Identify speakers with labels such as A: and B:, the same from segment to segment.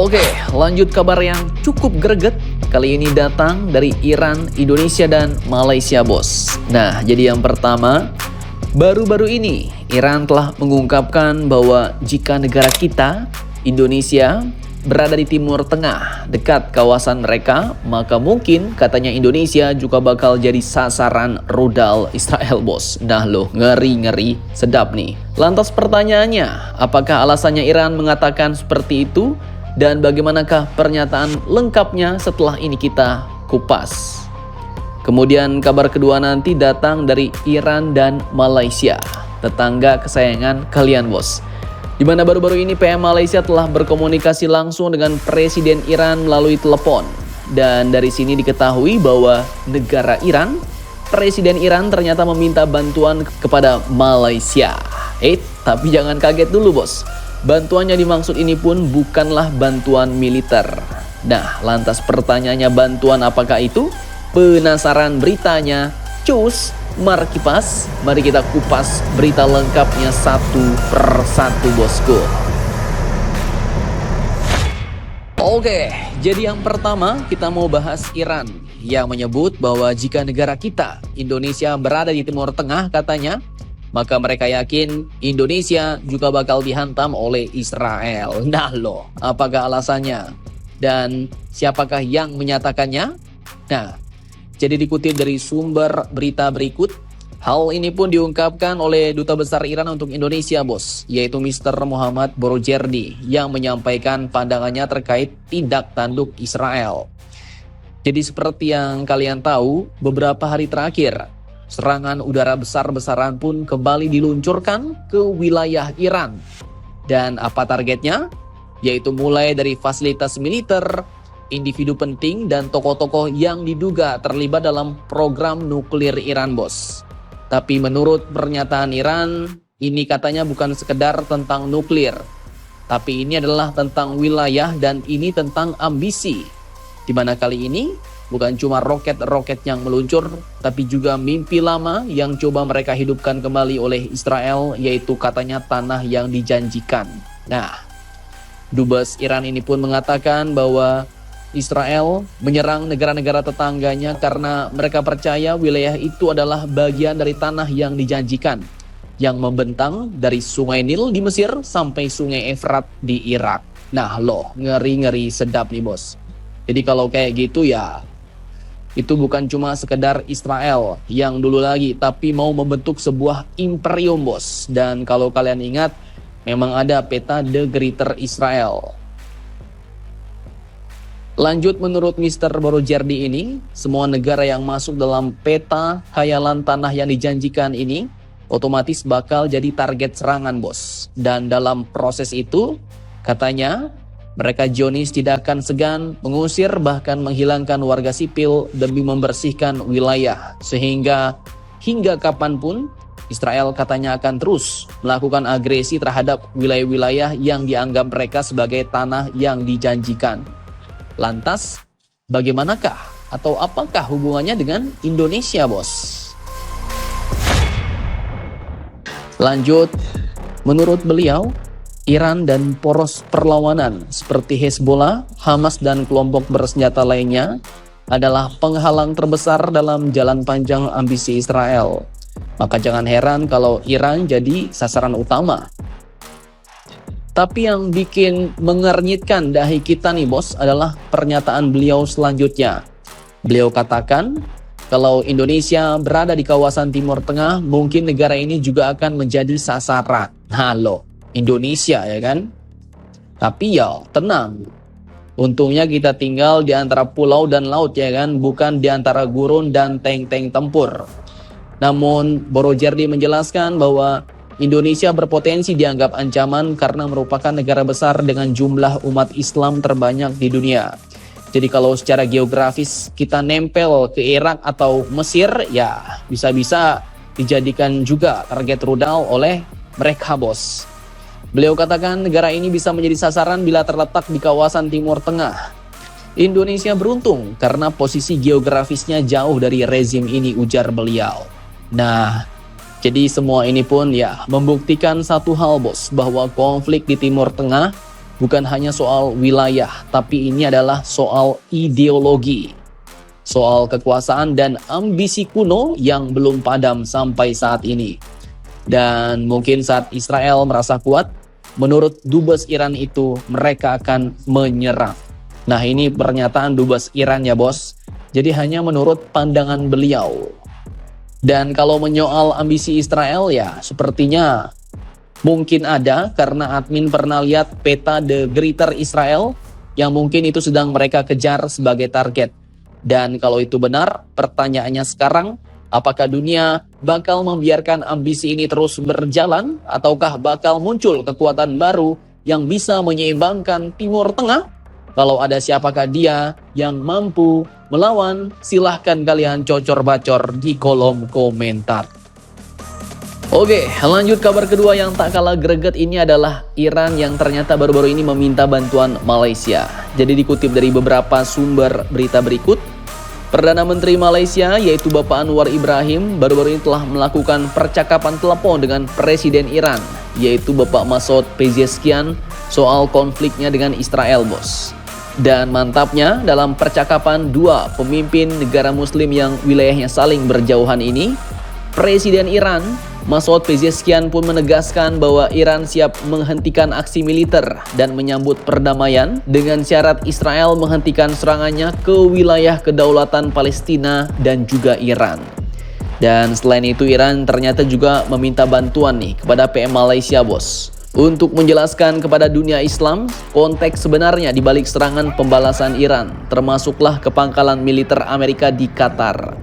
A: Oke, lanjut kabar yang cukup greget. Kali ini datang dari Iran, Indonesia, dan Malaysia, bos. Nah, jadi yang pertama, baru-baru ini Iran telah mengungkapkan bahwa jika negara kita, Indonesia, berada di Timur Tengah, dekat kawasan mereka, maka mungkin katanya Indonesia juga bakal jadi sasaran rudal Israel, bos. Nah loh, ngeri-ngeri, sedap nih. Lantas pertanyaannya, apakah alasannya Iran mengatakan seperti itu? Dan bagaimanakah pernyataan lengkapnya setelah ini kita kupas. Kemudian kabar kedua nanti datang dari Iran dan Malaysia, tetangga kesayangan kalian, bos. Di mana baru-baru ini PM Malaysia telah berkomunikasi langsung dengan Presiden Iran melalui telepon. Dan dari sini diketahui bahwa negara Iran, Presiden Iran ternyata meminta bantuan kepada Malaysia. Tapi jangan kaget dulu, bos. Bantuan yang dimaksud ini pun bukanlah bantuan militer. Nah, lantas pertanyaannya, bantuan apakah itu? Penasaran beritanya? Cus, mari kipas, mari kita kupas berita lengkapnya satu per satu, bosku. Oke, jadi yang pertama kita mau bahas Iran yang menyebut bahwa jika negara kita, Indonesia, berada di Timur Tengah katanya, maka mereka yakin Indonesia juga bakal dihantam oleh Israel. Nah loh, apakah alasannya? Dan siapakah yang menyatakannya? Nah, jadi dikutip dari sumber berita berikut, hal ini pun diungkapkan oleh Duta Besar Iran untuk Indonesia, bos, yaitu Mr. Muhammad Borojerdi, yang menyampaikan pandangannya terkait tindak tanduk Israel. Jadi seperti yang kalian tahu, beberapa hari terakhir, serangan udara besar-besaran pun kembali diluncurkan ke wilayah Iran. Dan apa targetnya? Yaitu mulai dari fasilitas militer, individu penting, dan tokoh-tokoh yang diduga terlibat dalam program nuklir Iran, bos. Tapi menurut pernyataan Iran, ini katanya bukan sekedar tentang nuklir. Tapi ini adalah tentang wilayah dan ini tentang ambisi. Di mana kali ini bukan cuma roket-roket yang meluncur, tapi juga mimpi lama yang coba mereka hidupkan kembali oleh Israel, yaitu katanya tanah yang dijanjikan. Nah, Dubes Iran ini pun mengatakan bahwa Israel menyerang negara-negara tetangganya karena mereka percaya wilayah itu adalah bagian dari tanah yang dijanjikan, yang membentang dari Sungai Nil di Mesir sampai Sungai Efrat di Irak. Nah loh, ngeri-ngeri sedap nih, bos. Jadi kalau kayak gitu ya, itu bukan cuma sekedar Israel yang dulu lagi, tapi mau membentuk sebuah imperium, bos. Dan kalau kalian ingat, memang ada peta The Greater Israel. Lanjut, menurut Mr. Borojerdi ini, semua negara yang masuk dalam peta khayalan tanah yang dijanjikan ini otomatis bakal jadi target serangan, bos. Dan dalam proses itu, katanya mereka Zionis tidak akan segan mengusir bahkan menghilangkan warga sipil demi membersihkan wilayah. Sehingga hingga kapanpun Israel katanya akan terus melakukan agresi terhadap wilayah-wilayah yang dianggap mereka sebagai tanah yang dijanjikan. Lantas, bagaimanakah atau apakah hubungannya dengan Indonesia, bos? Lanjut, menurut beliau, Iran dan poros perlawanan seperti Hezbollah, Hamas, dan kelompok bersenjata lainnya adalah penghalang terbesar dalam jalan panjang ambisi Israel. Maka jangan heran kalau Iran jadi sasaran utama. Tapi yang bikin mengernyitkan dahi kita nih, bos, adalah pernyataan beliau selanjutnya. Beliau katakan, kalau Indonesia berada di kawasan Timur Tengah, mungkin negara ini juga akan menjadi sasaran. Nah loh, Indonesia ya kan? Tapi ya tenang, untungnya kita tinggal di antara pulau dan laut ya kan, bukan di antara gurun dan tank-tank tempur. Namun Borojerdi menjelaskan bahwa Indonesia berpotensi dianggap ancaman karena merupakan negara besar dengan jumlah umat Islam terbanyak di dunia. Jadi kalau secara geografis kita nempel ke Irak atau Mesir, ya bisa-bisa dijadikan juga target rudal oleh mereka, bos. Beliau katakan negara ini bisa menjadi sasaran bila terletak di kawasan Timur Tengah. Indonesia beruntung karena posisi geografisnya jauh dari rezim ini, ujar beliau. Nah, jadi semua ini pun ya membuktikan satu hal, bos, bahwa konflik di Timur Tengah bukan hanya soal wilayah, tapi ini adalah soal ideologi, soal kekuasaan dan ambisi kuno yang belum padam sampai saat ini. Dan mungkin saat Israel merasa kuat, menurut Dubes Iran itu mereka akan menyerang. Nah, ini pernyataan Dubes Iran ya bos. Jadi hanya menurut pandangan beliau. Dan kalau menyoal ambisi Israel ya sepertinya mungkin ada, karena admin pernah lihat peta The Greater Israel yang mungkin itu sedang mereka kejar sebagai target. Dan kalau itu benar, pertanyaannya sekarang, apakah dunia bakal membiarkan ambisi ini terus berjalan, ataukah bakal muncul kekuatan baru yang bisa menyeimbangkan Timur Tengah? Kalau ada, siapakah dia yang mampu melawan? Silahkan kalian cocor-bacor di kolom komentar. Oke, lanjut kabar kedua yang tak kalah greget ini adalah Iran yang ternyata baru-baru ini meminta bantuan Malaysia. Jadi dikutip dari beberapa sumber berita berikut, Perdana Menteri Malaysia yaitu Bapak Anwar Ibrahim baru-baru ini telah melakukan percakapan telepon dengan Presiden Iran yaitu Bapak Masoud Pezeshkian soal konfliknya dengan Israel bos. Dan mantapnya dalam percakapan dua pemimpin negara muslim yang wilayahnya saling berjauhan ini, Presiden Iran Masoud Pezeshkian pun menegaskan bahwa Iran siap menghentikan aksi militer dan menyambut perdamaian dengan syarat Israel menghentikan serangannya ke wilayah kedaulatan Palestina dan juga Iran. Dan selain itu Iran ternyata juga meminta bantuan nih kepada PM Malaysia bos, untuk menjelaskan kepada dunia Islam konteks sebenarnya di balik serangan pembalasan Iran, termasuklah kepangkalan militer Amerika di Qatar.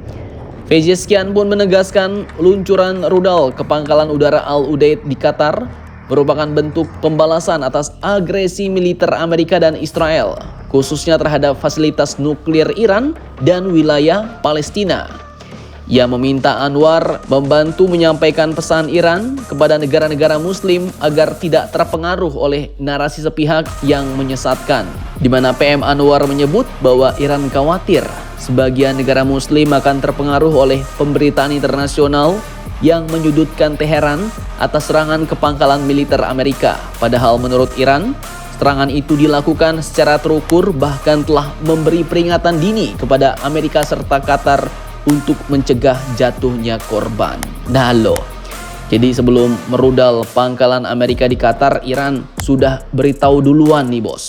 A: Pezeshkian pun menegaskan luncuran rudal ke pangkalan udara Al-Udeid di Qatar merupakan bentuk pembalasan atas agresi militer Amerika dan Israel, khususnya terhadap fasilitas nuklir Iran dan wilayah Palestina. Ia meminta Anwar membantu menyampaikan pesan Iran kepada negara-negara muslim agar tidak terpengaruh oleh narasi sepihak yang menyesatkan, di mana PM Anwar menyebut bahwa Iran khawatir sebagian negara muslim akan terpengaruh oleh pemberitaan internasional yang menyudutkan Teheran atas serangan ke pangkalan militer Amerika. Padahal menurut Iran, serangan itu dilakukan secara terukur, bahkan telah memberi peringatan dini kepada Amerika serta Qatar untuk mencegah jatuhnya korban. Nah loh, jadi sebelum merudal pangkalan Amerika di Qatar, Iran sudah beritahu duluan nih bos.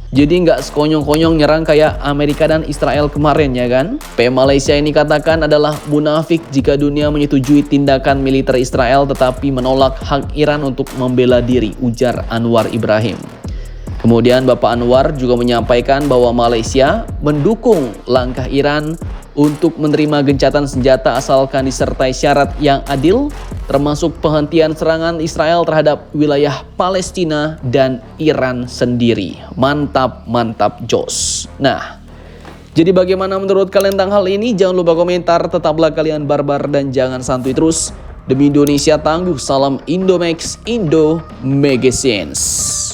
A: Jadi nggak sekonyong-konyong nyerang kayak Amerika dan Israel kemarin ya kan. PM Malaysia ini katakan adalah munafik jika dunia menyetujui tindakan militer Israel tetapi menolak hak Iran untuk membela diri, ujar Anwar Ibrahim. Kemudian Bapak Anwar juga menyampaikan bahwa Malaysia mendukung langkah Iran untuk menerima gencatan senjata asalkan disertai syarat yang adil, termasuk penghentian serangan Israel terhadap wilayah Palestina dan Iran sendiri. Mantap, mantap jos. Nah, jadi bagaimana menurut kalian tentang hal ini? Jangan lupa komentar, tetaplah kalian barbar dan jangan santuy terus. Demi Indonesia tangguh, salam Indomax, Indo Magazines.